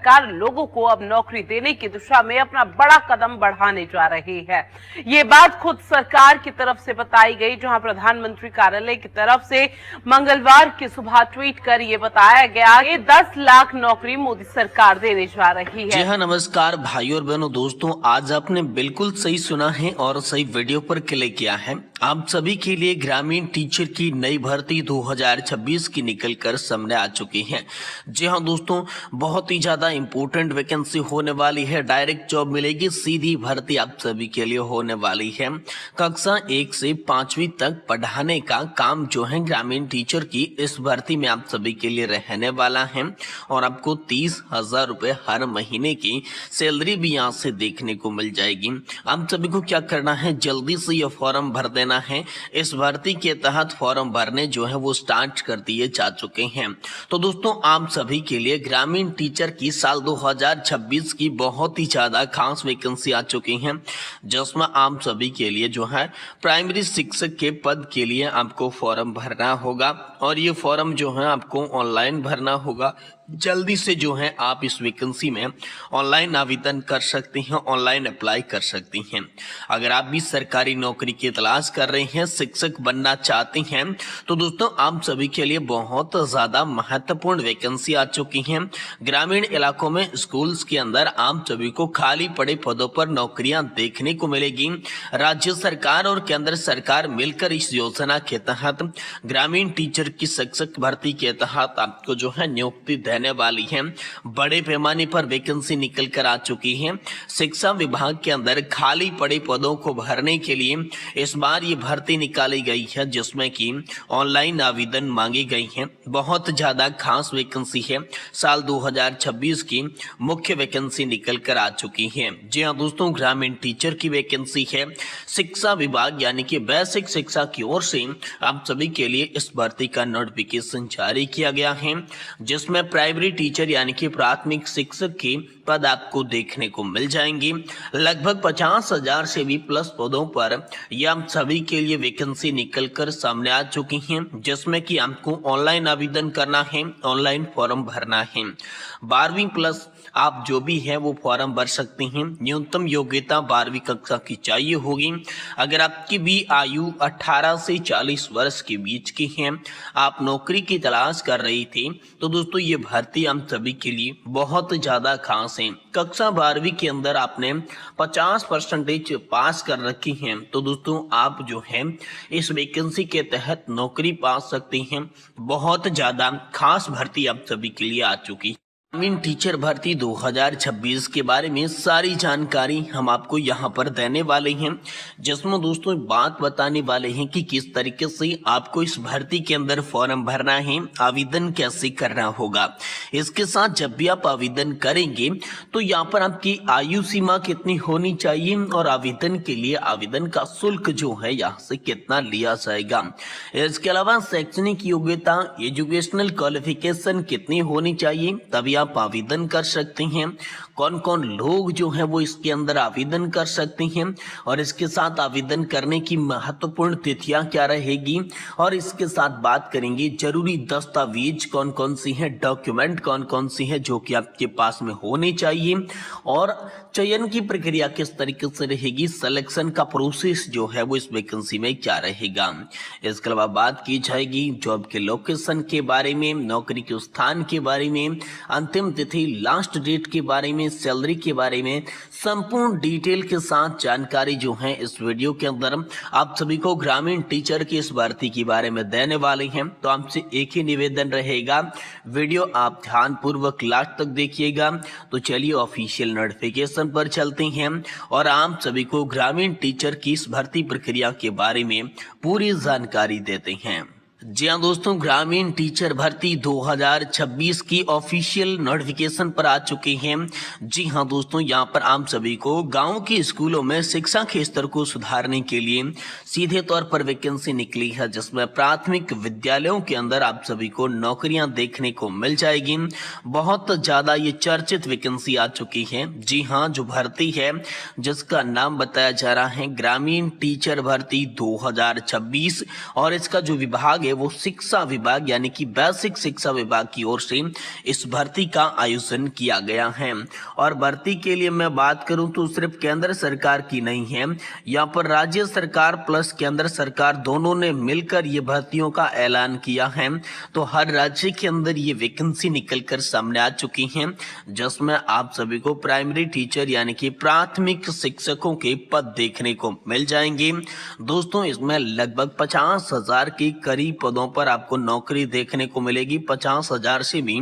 सरकार लोगों को अब नौकरी देने की दिशा में अपना बड़ा कदम बढ़ाने जा रही है। ये बात खुद सरकार की तरफ से बताई गई, जहां प्रधानमंत्री कार्यालय की तरफ से मंगलवार की सुबह ट्वीट कर ये बताया गया कि 10 लाख नौकरी मोदी सरकार देने जा रही है। जी हाँ, नमस्कार भाइयों और बहनों, दोस्तों आज आपने बिल्कुल सही सुना है और सही वीडियो पर क्लिक किया है। आप सभी के लिए ग्रामीण टीचर की नई भर्ती 2026 की निकलकर सामने आ चुकी है। जी हाँ दोस्तों, बहुत ही ज्यादा इंपॉर्टेंट वैकेंसी होने वाली है। डायरेक्ट जॉब मिलेगी, सीधी भर्ती आप सभी के लिए होने वाली है। कक्षा 1 से 5वीं तक पढ़ाने का काम जो है ग्रामीण टीचर की इस भर्ती में आप सभी के लिए रहने वाला है और आपको 30,000 रुपए हर महीने की सैलरी भी यहाँ से देखने को मिल जाएगी। आप सभी को क्या करना है, जल्दी से ये फॉर्म भर देना है। इस भर्ती के तहत फॉर्म भरने जो है वो स्टार्ट कर दिए जा चुके हैं। तो दोस्तों आप सभी के लिए ग्रामीण टीचर की साल 2026 की बहुत ही ज्यादा खास वैकेंसी आ चुकी है, जिसमें आप सभी के लिए जो है प्राइमरी शिक्षक के पद के लिए आपको फॉर्म भरना होगा और ये फॉर्म जो है आपको ऑनलाइन भरना होगा। जल्दी से जो है आप इस वैकेंसी में ऑनलाइन आवेदन कर सकती हैं, ऑनलाइन अप्लाई कर सकती हैं। अगर आप भी सरकारी नौकरी की तलाश कर रहे हैं, शिक्षक बनना चाहती हैं, तो दोस्तों आप सभी के लिए बहुत ज्यादा महत्वपूर्ण वैकेंसी आ चुकी है। ग्रामीण इलाकों में स्कूल्स के अंदर आप सभी को खाली पड़े पदों पर नौकरियां देखने को मिलेगी। राज्य सरकार और केंद्र सरकार मिलकर इस योजना के तहत ग्रामीण टीचर की शिक्षक भर्ती के तहत आपको जो है नियुक्ति देने वाली है। बड़े पैमाने पर वैकेंसी निकल कर आ चुकी है। शिक्षा विभाग के अंदर खाली पड़े पदों को भरने के लिए इस बार ये भर्ती निकाली गई है, जिसमें कि ऑनलाइन आवेदन मांगी गई है। बहुत ज्यादा खास वैकेंसी है। साल 2026 की मुख्य वैकेंसी निकल कर आ चुकी है। जी हाँ दोस्तों, ग्रामीण टीचर की वैकेंसी है। शिक्षा विभाग यानी कि बेसिक शिक्षा की ओर से आप सभी के लिए इस भर्ती का नोटिफिकेशन जारी किया गया है, जिसमें प्राइमरी टीचर यानी कि प्राथमिक शिक्षक के पद आपको देखने को मिल जाएंगे। लगभग 50,000 से भी प्लस पदों पर यह आप सभी के लिए वैकेंसी निकलकर सामने आ चुकी हैं, जिसमें कि आपको ऑनलाइन आवेदन करना है, ऑनलाइन फॉर्म भरना है। 12वीं प्लस आप जो भी है वो फॉर्म भर सकते हैं। न्यूनतम योग्यता 12वीं कक्षा की चाहिए होगी। अगर आपकी भी आयु 18 से 40 वर्ष के बीच की है, आप नौकरी की तलाश कर रही थी, तो दोस्तों ये भर्ती हम सभी के लिए बहुत ज्यादा खास है। कक्षा 12वीं के अंदर आपने 50% पास कर रखी है, तो दोस्तों आप जो है इस वैकेंसी के तहत नौकरी पा सकती हैं। बहुत ज्यादा खास भर्ती आप सभी के लिए आ चुकी। ग्रामीण टीचर भर्ती 2026 के बारे में सारी जानकारी हम आपको यहाँ पर देने वाले हैं, जिसमें दोस्तों बात बताने वाले हैं कि किस तरीके से आपको इस भर्ती के अंदर फॉर्म भरना है, आवेदन कैसे करना होगा। इसके साथ जब भी आप आवेदन करेंगे तो यहाँ पर आपकी आयु सीमा कितनी होनी चाहिए और आवेदन के लिए आवेदन का शुल्क जो है यहाँ से कितना लिया जाएगा। इसके अलावा शैक्षणिक योग्यता, एजुकेशनल क्वालिफिकेशन कितनी होनी चाहिए, तभी आप आवेदन कर सकते हैं। कौन कौन लोग जो हैं वो इसके अंदर आवेदन कर सकते हैं और इसके साथ आवेदन करने की महत्वपूर्ण तिथियां क्या रहेगी, और इसके साथ बात करेंगे जरूरी दस्तावेज कौन कौन सी हैं, डॉक्यूमेंट कौन कौन सी हैं जो कि आपके पास में होने चाहिए, और चयन की प्रक्रिया किस तरीके से रहेगी, सिलेक्शन का प्रोसेस जो है वो इस वैकेंसी में क्या रहेगा। इसके अलावा बात की जाएगी जॉब के लोकेशन के बारे में, नौकरी के स्थान के बारे में, अंतिम तिथि लास्ट डेट के बारे में, सैलरी के बारे में, संपूर्ण डिटेल के साथ जानकारी जो है इस वीडियो के अंदर आप सभी को ग्रामीण टीचर की इस भर्ती के बारे में देने वाले हैं। तो आपसे एक ही निवेदन रहेगा, वीडियो आप ध्यान पूर्वक लास्ट तक देखिएगा। तो चलिए ऑफिशियल नोटिफिकेशन पर चलते हैं और आप सभी को ग्रामीण टीचर की इस भर्ती प्रक्रिया के बारे में पूरी जानकारी देते हैं। जी हाँ दोस्तों, ग्रामीण टीचर भर्ती 2026 की ऑफिशियल नोटिफिकेशन पर आ चुके हैं। जी हाँ दोस्तों, यहाँ पर आप सभी को गांव के स्कूलों में शिक्षा के स्तर को सुधारने के लिए सीधे तौर पर वैकेंसी निकली है, जिसमें प्राथमिक विद्यालयों के अंदर आप सभी को नौकरियां देखने को मिल जाएगी। बहुत ज्यादा ये चर्चित वैकेंसी आ चुकी है। जी हाँ, जो भर्ती है जिसका नाम बताया जा रहा है ग्रामीण टीचर भर्ती 2026, और इसका जो विभाग है वो शिक्षा विभाग यानी कि बेसिक शिक्षा विभाग की ओर से इस भर्ती का आयोजन किया गया है। और भर्ती के लिए मैं बात करूं तो सिर्फ केंद्र सरकार की नहीं है, यहाँ पर राज्य सरकार प्लस केंद्र सरकार दोनों ने मिलकर ये भर्तियों का ऐलान किया है। तो हर राज्य के अंदर ये वैकेंसी निकलकर सामने आ चुकी हैं, जिसमें आप सभी को प्राइमरी टीचर यानी कि प्राथमिक शिक्षकों के पद देखने को मिल जाएंगे। दोस्तों इसमें लगभग 50,000 के करीब पदों पर आपको नौकरी देखने को मिलेगी। 50,000 से भी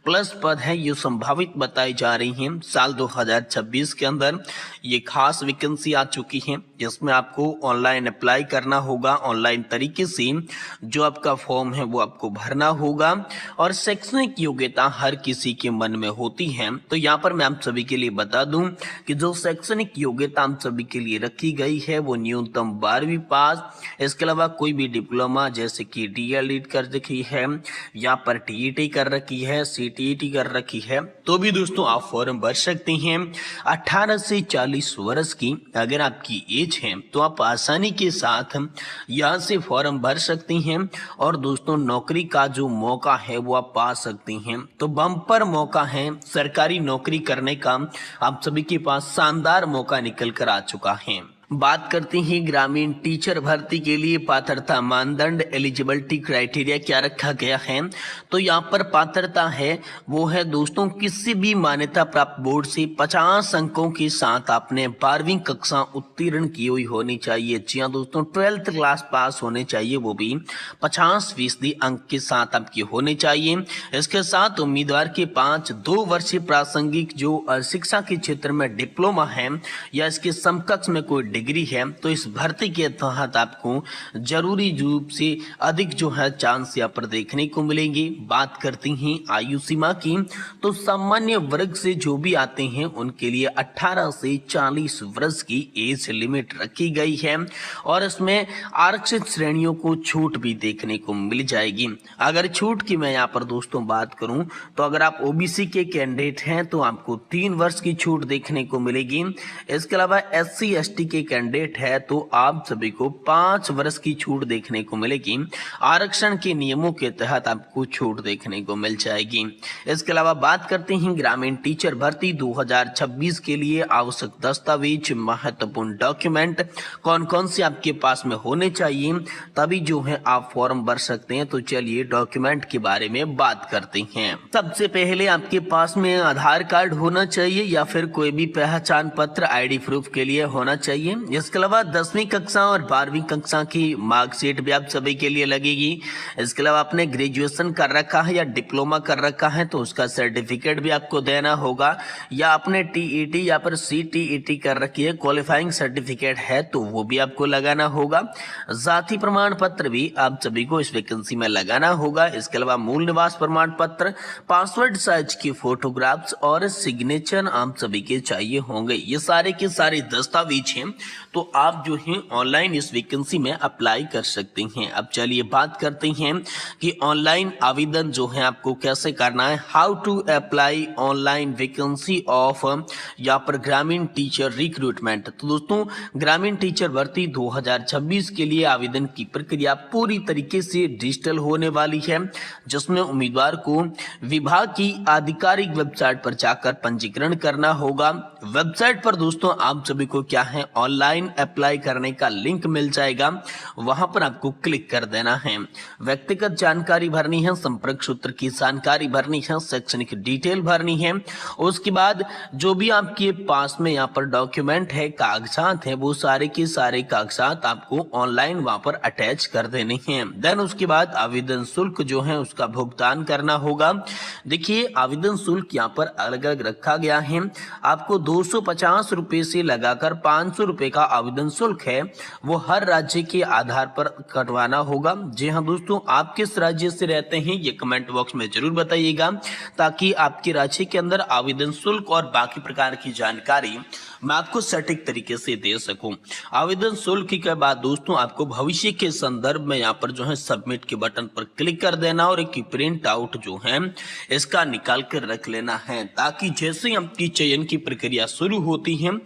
प्लस पद है ये संभावित बताई जा रही हैं। साल 2026 के अंदर ये खास वैकेंसी आ चुकी है, जिसमें आपको ऑनलाइन अप्लाई करना होगा। ऑनलाइन तरीके से जो आपका फॉर्म है वो आपको भरना होगा और शैक्षणिक योग्यता हर किसी के मन में होती है। तो यहाँ पर मैं आप सभी के लिए बता दूं कि जो शैक्षणिक योग्यता हम सभी के लिए रखी गई है वो न्यूनतम 12वीं पास, इसके अलावा कोई भी डिप्लोमा जैसे कि डीएलएड कर रखी है, यहाँ पर टीईटी कर रखी है, सीटीईटी कर रखी है, तो भी दोस्तों आप फॉर्म भर सकते हैं। 18 से 40 वर्ष की अगर आपकी एज है तो आप आसानी के साथ यहाँ से फॉर्म भर सकती हैं और दोस्तों नौकरी का जो मौका है वो आप पा सकती हैं। तो बम्पर मौका है सरकारी नौकरी करने का, आप सभी के पास शानदार मौका निकल कर आ चुका है। बात करते हैं ग्रामीण टीचर भर्ती के लिए पात्रता मानदंड एलिजिबिलिटी क्राइटेरिया क्या रखा गया है। तो यहाँ पर पात्रता है वो है दोस्तों किसी भी मान्यता प्राप्त बोर्ड से 50 अंकों के साथ आपने 12वीं कक्षा उत्तीर्ण की हुई होनी चाहिए। जी हाँ दोस्तों 12th क्लास पास होने चाहिए, वो भी 50% अंक के साथ आपकी होने चाहिए। इसके साथ उम्मीदवार के 2 वर्षीय प्रासंगिक जो शिक्षा के क्षेत्र में डिप्लोमा है या इसके समकक्ष में कोई डिग्री है तो इस भर्ती के तहत आपको जरूरी रूप से अधिक जो है चांस यहाँ पर देखने को मिलेंगे। बात करते हैं आयु सीमा की, तो सामान्य वर्ग से जो भी आते हैं उनके लिए 18 से 40 वर्ष की एज लिमिट रखी गई है और इसमें आरक्षित श्रेणियों को छूट भी देखने को मिल जाएगी। अगर छूट की मैं यहाँ पर दोस्तों बात करूं तो अगर आप ओबीसी के कैंडिडेट हैं तो आपको 3 वर्ष की छूट देखने को मिलेगी। इसके अलावा एससी एसटी के कैंडिडेट है तो आप सभी को 5 वर्ष की छूट देखने को मिलेगी। आरक्षण के नियमों के तहत आपको छूट देखने को मिल जाएगी। इसके अलावा बात करते हैं ग्रामीण टीचर भर्ती 2026 के लिए आवश्यक दस्तावेज, महत्वपूर्ण डॉक्यूमेंट कौन कौन से आपके पास में होने चाहिए, तभी जो है आप फॉर्म भर सकते हैं। तो चलिए डॉक्यूमेंट के बारे में बात करते हैं। सबसे पहले आपके पास में आधार कार्ड होना चाहिए या फिर कोई भी पहचान पत्र आईडी प्रूफ के लिए होना चाहिए। इसके अलावा 10वीं कक्षा और 12वीं कक्षा की मार्कशीट भी आप सभी के लिए लगेगी। इसके अलावा आपने ग्रेजुएशन कर रखा है या डिप्लोमा कर रखा है तो उसका सर्टिफिकेट भी आपको देना होगा, या आपने टीईटी या फिर सीटीईटी कर रखी है, क्वालिफाइंग सर्टिफिकेट है तो वो भी आपको लगाना होगा। जाति प्रमाण पत्र भी आप सभी को इस वैकेंसी में लगाना होगा। इसके अलावा मूल निवास प्रमाण पत्र, पासपोर्ट साइज की फोटोग्राफ्स और सिग्नेचर आप सभी के चाहिए होंगे। ये सारे के सारे दस्तावेज हैं तो आप जो है ऑनलाइन इस वैकेंसी में अप्लाई कर सकते हैं। अब चलिए बात करते हैं कि ऑनलाइन आवेदन जो है आपको कैसे करना है। How to apply online vacancy of यहाँ पर ग्रामीण टीचर रिक्रूटमेंट। तो दोस्तों ग्रामीण टीचर भर्ती 2026 के लिए आवेदन की प्रक्रिया पूरी तरीके से डिजिटल होने वाली है, जिसमें उम्मीदवार को विभाग की आधिकारिक वेबसाइट पर जाकर पंजीकरण करना होगा। वेबसाइट पर दोस्तों आप सभी को क्या है ऑनलाइन अप्लाई करने का लिंक मिल जाएगा, वहां पर आपको क्लिक कर देना है। व्यक्तिगत जानकारी भरनी है, संपर्क सूत्र की जानकारी भरनी है, शैक्षणिक डिटेल भरनी है। उसके बाद जो भी आपके पास में यहाँ पर डॉक्यूमेंट है, कागजात है, वो सारे के सारे कागजात आपको ऑनलाइन वहां पर अटैच कर देने हैं। देन उसके बाद आवेदन शुल्क जो है उसका भुगतान करना होगा। देखिए आवेदन शुल्क यहाँ पर अलग अलग रखा गया है। आपको 250 रुपए से लगाकर 500 रुपए का आवेदन शुल्क है वो हर राज्य के आधार पर कटवाना होगा। जी हाँ दोस्तों, आप किस राज्य से रहते हैं ये कमेंट बॉक्स में जरूर बताइएगा, ताकि आपके राज्य के अंदर आवेदन शुल्क और बाकी प्रकार की जानकारी मैं आपको सटीक तरीके से दे सकूं। आवेदन शुल्क के बाद दोस्तों आपको भविष्य के संदर्भ में यहाँ पर जो है सबमिट के बटन पर क्लिक कर देना और एक प्रिंट आउट जो है इसका निकाल कर रख लेना है, ताकि जैसे ही आपकी चयन की प्रक्रिया शुरू होती है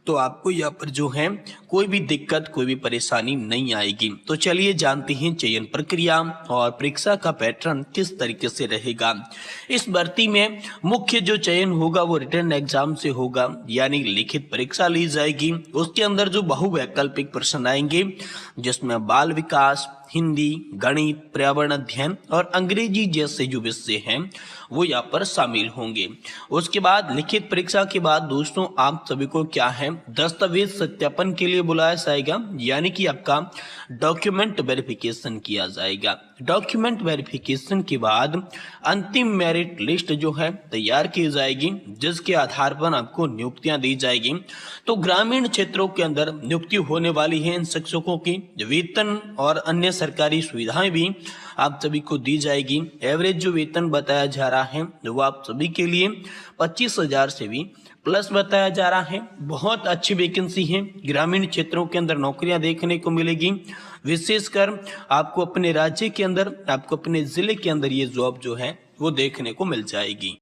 तो आपको यहाँ पर जो जो है कोई भी दिक्कत कोई भी परेशानी नहीं आएगी। तो चलिए जानते हैं चयन प्रक्रिया और परीक्षा का पैटर्न किस तरीके से रहेगा। इस भर्ती में मुख्य जो चयन होगा वो रिटन एग्जाम से होगा, यानी लिखित परीक्षा ली जाएगी। उसके अंदर जो बहुवैकल्पिक प्रश्न आएंगे जिसमें बाल विकास, हिंदी, गणित, पर्यावरण अध्ययन और अंग्रेजी जैसे जो विषय हैं वो यहाँ पर शामिल होंगे। उसके बाद लिखित परीक्षा के बाद दोस्तों आप सभी को क्या है दस्तावेज सत्यापन के लिए बुलाया जाएगा, यानी कि आपका डॉक्यूमेंट वेरिफिकेशन किया जाएगा। डॉक्यूमेंट वेरिफिकेशन के बाद अंतिम मेरिट लिस्ट जो है तैयार की जाएगी, जिसके आधार पर आपको नियुक्तियां दी जाएगी। तो ग्रामीण क्षेत्रों के अंदर नियुक्ति होने वाली है इन शिक्षकों की, वेतन और अन्य सरकारी सुविधाएं भी आप सभी को दी जाएगी। एवरेज जो वेतन बताया जा रहा है वो आप सभी के लिए 25,000 से भी प्लस बताया जा रहा है। बहुत अच्छी वैकेंसी है, ग्रामीण क्षेत्रों के अंदर नौकरियां देखने को मिलेगी। विशेषकर आपको अपने राज्य के अंदर, आपको अपने जिले के अंदर ये जॉब जो है वो देखने को मिल जाएगी।